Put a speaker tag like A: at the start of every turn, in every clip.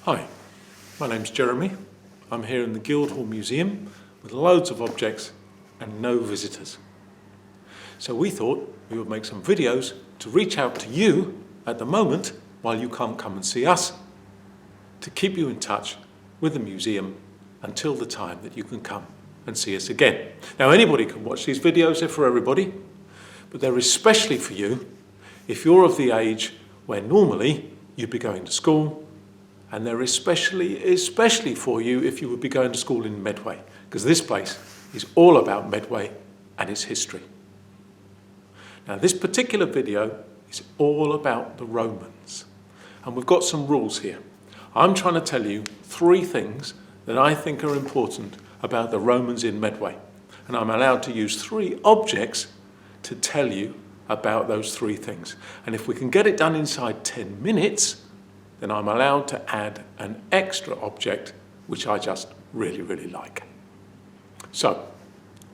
A: Hi, my name's Jeremy. I'm here in the Guildhall Museum with loads of objects and no visitors. So we thought we would make some videos to reach out to you at the moment while you can't come and see us, to keep you in touch with the museum until the time that you can come and see us again. Now anybody can watch these videos, they're for everybody, but they're especially for you if you're of the age where normally you'd be going to school, and they're especially for you if you would be going to school in Medway, because this place is all about Medway and its history. Now this particular video is all about the Romans, and we've got some rules here. I'm trying to tell you 3 things that I think are important about the Romans in Medway, and I'm allowed to use 3 objects to tell you about those 3 things. And if we can get it done inside 10 minutes, then I'm allowed to add an extra object, which I just really like. So,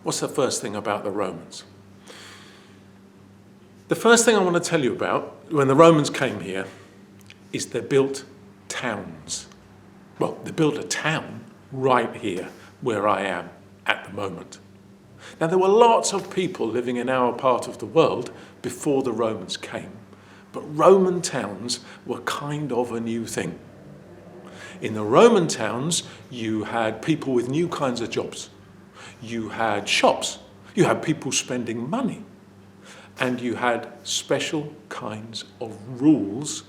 A: what's the first thing about the Romans? The first thing I want to tell you about when the Romans came here is they built towns. Well, they built a town right here where I am at the moment. Now, there were lots of people living in our part of the world before the Romans came. But Roman towns were kind of a new thing. In the Roman towns, you had people with new kinds of jobs. You had shops. You had people spending money. And you had special kinds of rules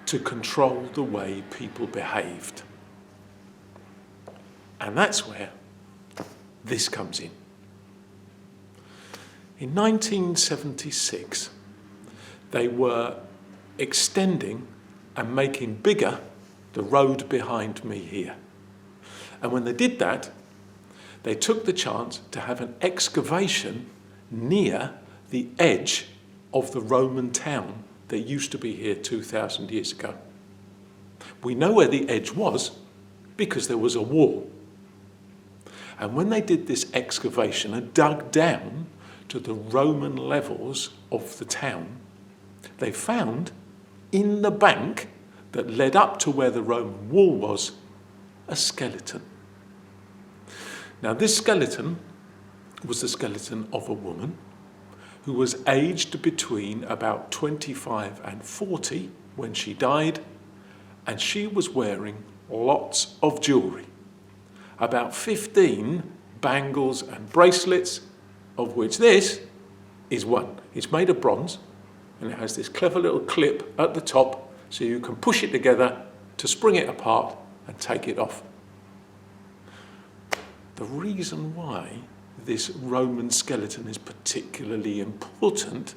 A: to control the way people behaved. And that's where this comes in. In 1976, they were extending and making bigger the road behind me here. And when they did that, they took the chance to have an excavation near the edge of the Roman town that used to be here 2,000 years ago. We know where the edge was because there was a wall. And when they did this excavation and dug down to the Roman levels of the town, they found in the bank that led up to where the Roman wall was a skeleton. Now this skeleton was the skeleton of a woman who was aged between about 25 and 40 when she died, and she was wearing lots of jewellery, about 15 bangles and bracelets, of which this is one. It's made of bronze, and it has this clever little clip at the top so you can push it together to spring it apart and take it off. The reason why this Roman skeleton is particularly important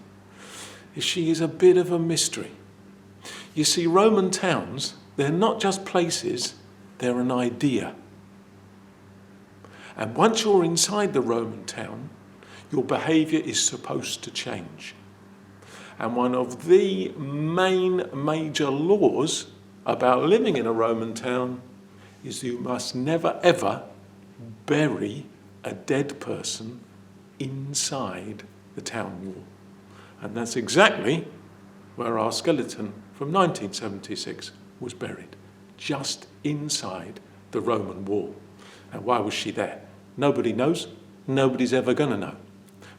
A: is she is a bit of a mystery. You see, Roman towns, they're not just places, they're an idea. And once you're inside the Roman town, your behaviour is supposed to change. And one of the main major laws about living in a Roman town is you must never ever bury a dead person inside the town wall. And that's exactly where our skeleton from 1976 was buried, just inside the Roman wall. And why was she there? Nobody knows. Nobody's ever going to know.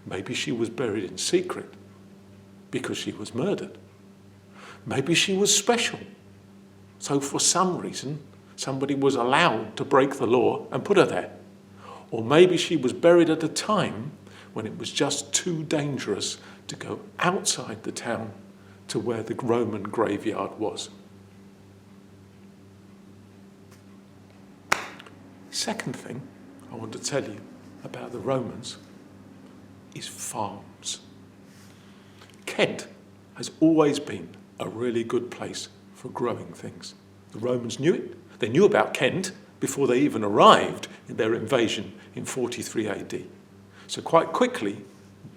A: Maybe she was buried in secret because she was murdered. Maybe she was special. So for some reason, somebody was allowed to break the law and put her there. Or maybe she was buried at a time when it was just too dangerous to go outside the town to where the Roman graveyard was. Second thing I want to tell you about the Romans is farms. Kent has always been a really good place for growing things. The Romans knew it. They knew about Kent before they even arrived in their invasion in 43 AD. So quite quickly,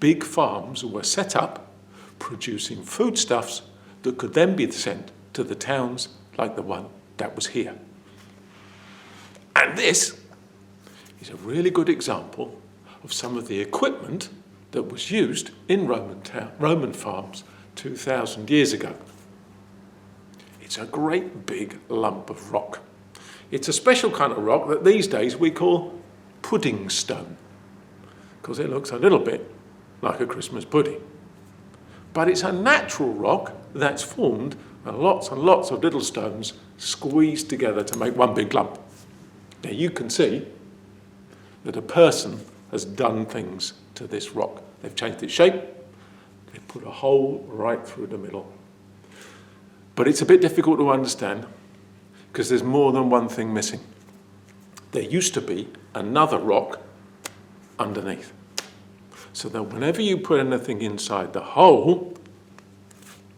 A: big farms were set up, producing foodstuffs that could then be sent to the towns like the one that was here. And this is a really good example of some of the equipment that was used in Roman farms 2,000 years ago. It's It's a great big lump of rock. It's a special kind of rock that these days we call pudding stone, because it looks a little bit like a Christmas pudding. But it's a natural rock that's formed and lots of little stones squeezed together to make one big lump. Now you can see that a person has done things to this rock. They've changed its shape, they've put a hole right through the middle. But it's a bit difficult to understand because there's more than one thing missing. There used to be another rock underneath. So that whenever you put anything inside the hole,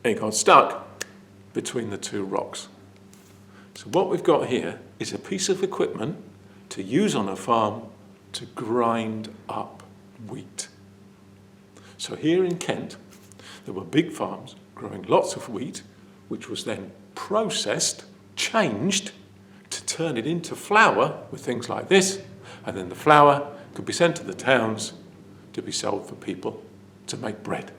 A: it got stuck between the two rocks. So what we've got here is a piece of equipment to use on a farm to grind up wheat. So here in Kent, there were big farms growing lots of wheat, which was then processed, changed to turn it into flour with things like this, and then the flour could be sent to the towns to be sold for people to make bread.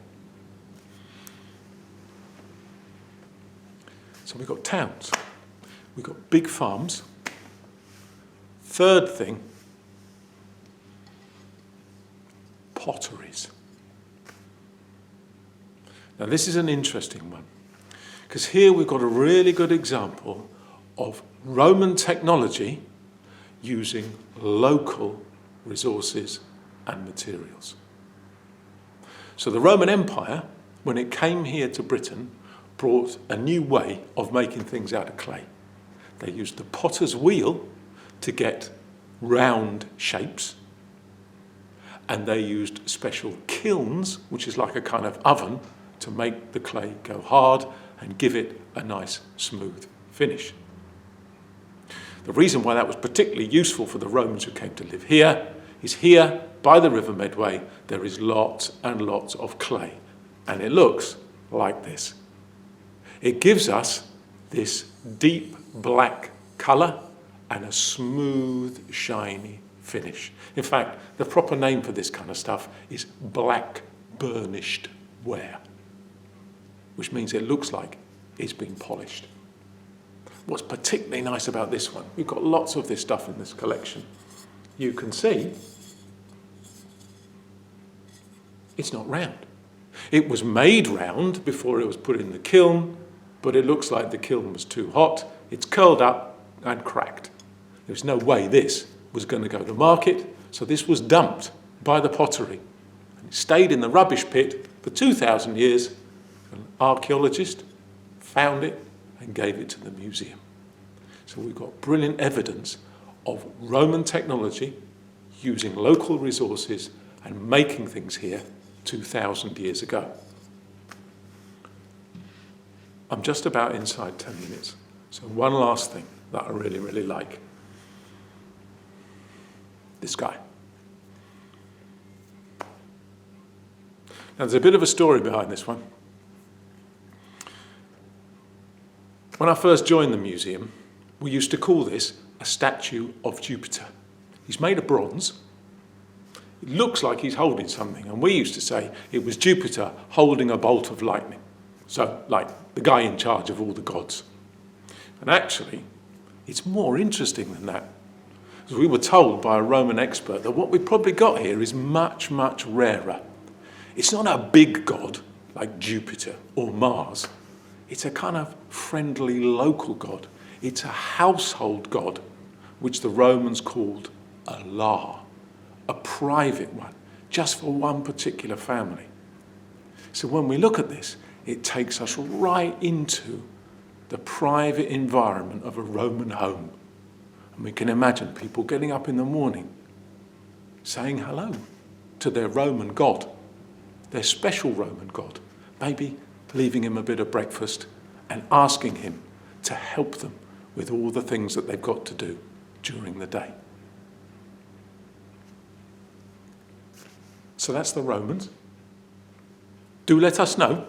A: So we've got towns, we've got big farms. Third thing, potteries. Now this is an interesting one, because here we've got a really good example of Roman technology using local resources and materials. So the Roman Empire, when it came here to Britain, brought a new way of making things out of clay. They used the potter's wheel to get round shapes, and they used special kilns, which is like a kind of oven, to make the clay go hard and give it a nice smooth finish. The reason why that was particularly useful for the Romans who came to live here is here by the River Medway there is lots and lots of clay, and it looks like this. It gives us this deep black colour and a smooth shiny finish. In fact, the proper name for this kind of stuff is black burnished ware, which means it looks like it's been polished. What's particularly nice about this one, we've got lots of this stuff in this collection. You can see it's not round. It was made round before it was put in the kiln, but it looks like the kiln was too hot. It's curled up and cracked. There's no way this was going to go to market, so this was dumped by the pottery. And it stayed in the rubbish pit for 2,000 years. An archaeologist found it and gave it to the museum. So we've got brilliant evidence of Roman technology using local resources and making things here 2,000 years ago. I'm just about inside 10 minutes. So one last thing that I really, really like. This guy. Now there's a bit of a story behind this one. When I first joined the museum, we used to call this a statue of Jupiter. He's made of bronze. It looks like he's holding something, and we used to say it was Jupiter holding a bolt of lightning. So, like the guy in charge of all the gods. And actually, it's more interesting than that. Because we were told by a Roman expert that what we've probably got here is much, much rarer. It's not a big god like Jupiter or Mars. It's a kind of friendly local god. It's a household god, which the Romans called a lar, a private one, just for one particular family. So when we look at this, it takes us right into the private environment of a Roman home. And we can imagine people getting up in the morning, saying hello to their Roman god, their special Roman god, maybe leaving him a bit of breakfast and asking him to help them with all the things that they've got to do during the day. So that's the Romans. Do let us know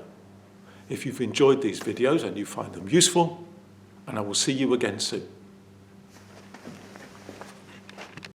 A: if you've enjoyed these videos and you find them useful, and I will see you again soon.